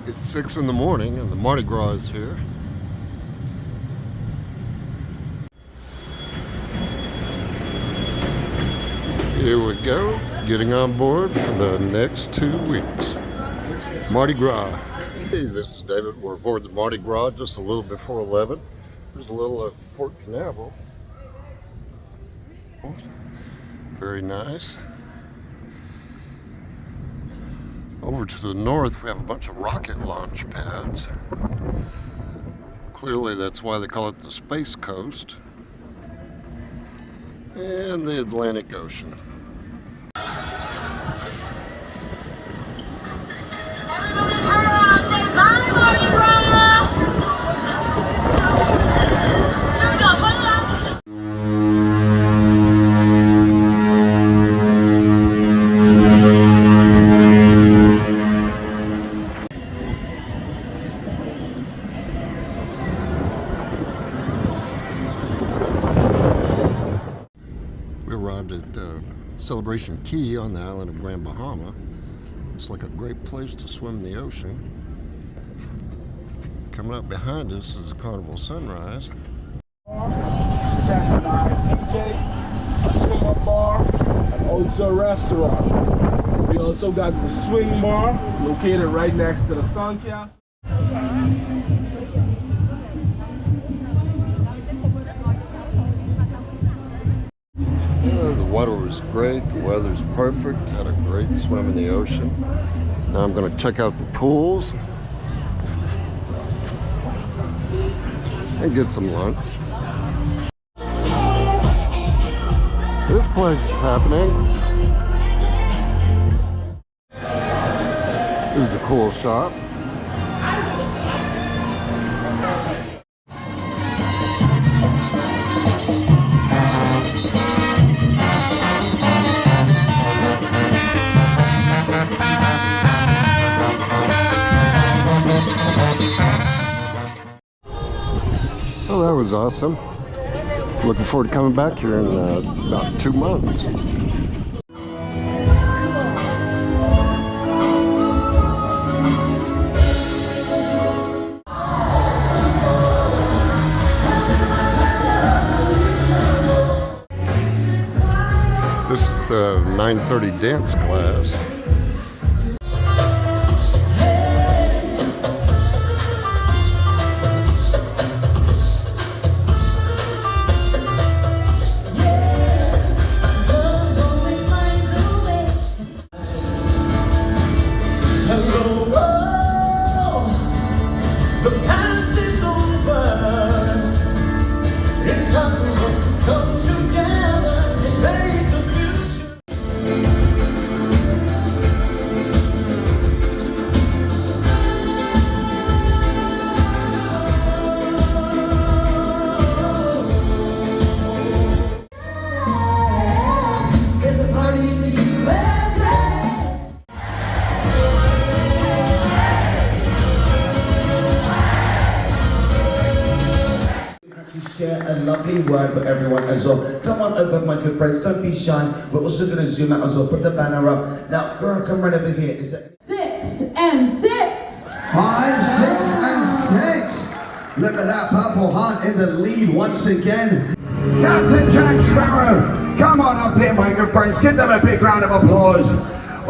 It's 6 in the morning and the Mardi Gras is here. Here we go, getting on board for the next 2 weeks. Mardi Gras. Hey, this is David. We're aboard the Mardi Gras just a little before 11. There's a little Port Canaveral. Very nice. Over to the north, we have a bunch of rocket launch pads. Clearly, that's why they call it the Space Coast. And the Atlantic Ocean. We arrived at Celebration Key on the island of Grand Bahama. It's like a great place to swim in the ocean. Coming up behind us is the Carnival Sunrise. A swim-up bar, and also a restaurant. We also got the swing bar located right next to the sun castle. The water was great, the weather's perfect, had a great swim in the ocean. Now I'm going to check out the pools and get some lunch. This place is happening. This is a cool shop. Oh, that was awesome. Looking forward to coming back here in about 2 months. This is the 9:30 dance class. Share a lovely word for everyone as well. Come on over, my good friends. Don't be shy. We're also going to zoom out as well. Put the banner up. Now, girl, come right over here. Is that 6 and 6? 5, 6, and 6. Look at that Purple Heart in the lead once again. Captain Jack Sparrow, come on up here, my good friends. Give them a big round of applause.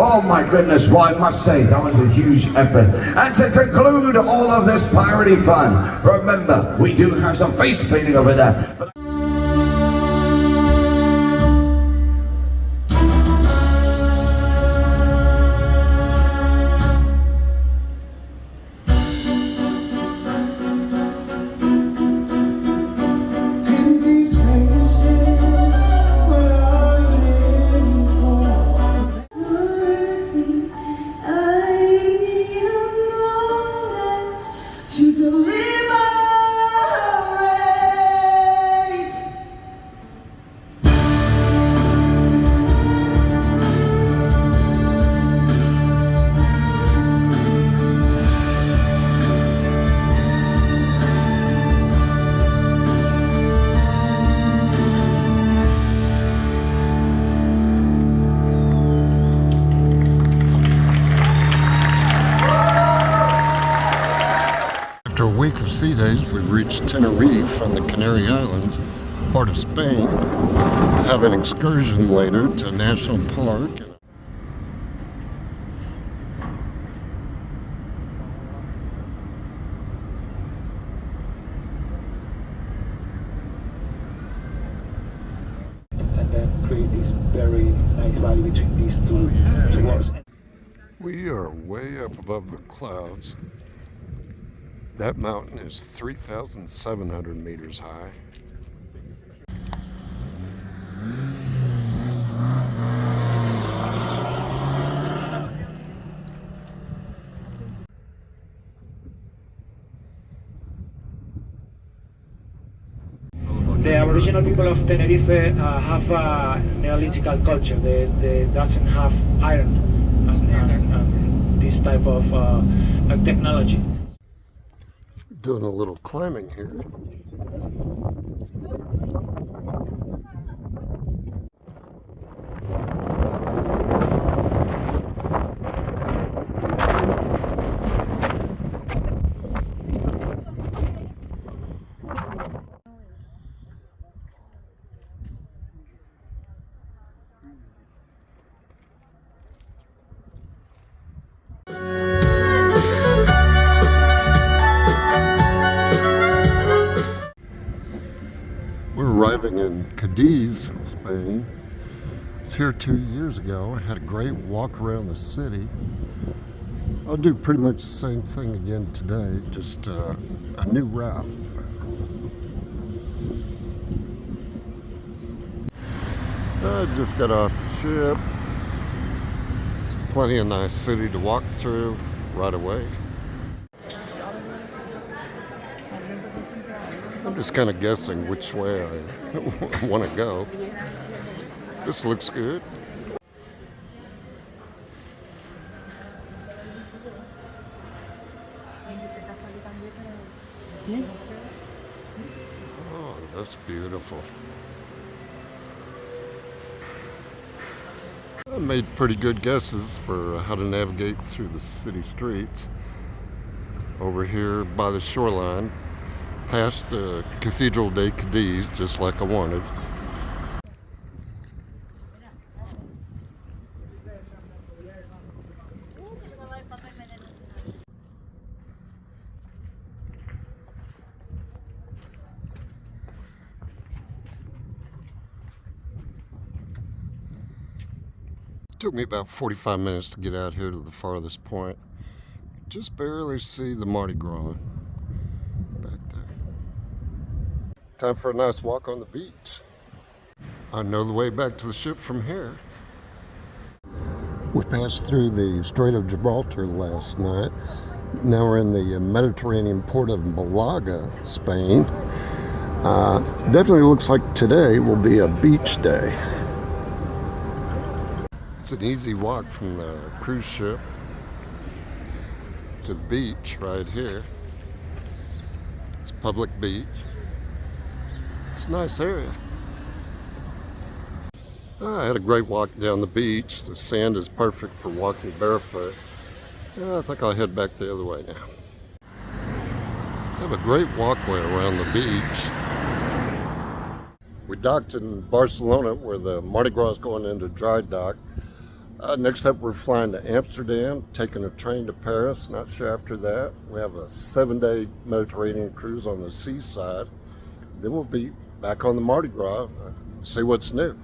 Oh my goodness, well, I must say, that was a huge effort. And to conclude all of this piratey fun, remember, we do have some face painting over there. week of sea days, we've reached Tenerife on the Canary Islands, part of Spain. Have an excursion later to a national park. And then create this very nice valley between these two walls. We are way up above the clouds. That mountain is 3,700 meters high. The Aboriginal people of Tenerife have a Neolithical culture. They doesn't have iron and this type of technology. Doing a little climbing here. We're arriving in Cadiz, Spain. I was here 2 years ago. I had a great walk around the city. I'll do pretty much the same thing again today, just a new route. I just got off the ship. There's plenty of nice city to walk through right away. I'm just kind of guessing which way I want to go. This looks good. Oh, that's beautiful. I made pretty good guesses for how to navigate through the city streets. Over here by the shoreline, past the Cathedral de Cadiz, just like I wanted. It took me about 45 minutes to get out here to the farthest point. Just barely see the Mardi Gras back there. Time for a nice walk on the beach. I know the way back to the ship from here. We passed through the Strait of Gibraltar last night. Now we're in the Mediterranean port of Malaga, Spain. Definitely looks like today will be a beach day. It's an easy walk from the cruise ship to the beach right here. It's a public beach. It's a nice area. I had a great walk down the beach. The sand is perfect for walking barefoot. I think I'll head back the other way now. I have a great walkway around the beach. We docked in Barcelona where the Mardi Gras is going into dry dock. Next up, we're flying to Amsterdam, taking a train to Paris. Not sure after that. We have a 7-day Mediterranean cruise on the seaside. Then we'll be back on the Mardi Gras, see what's new.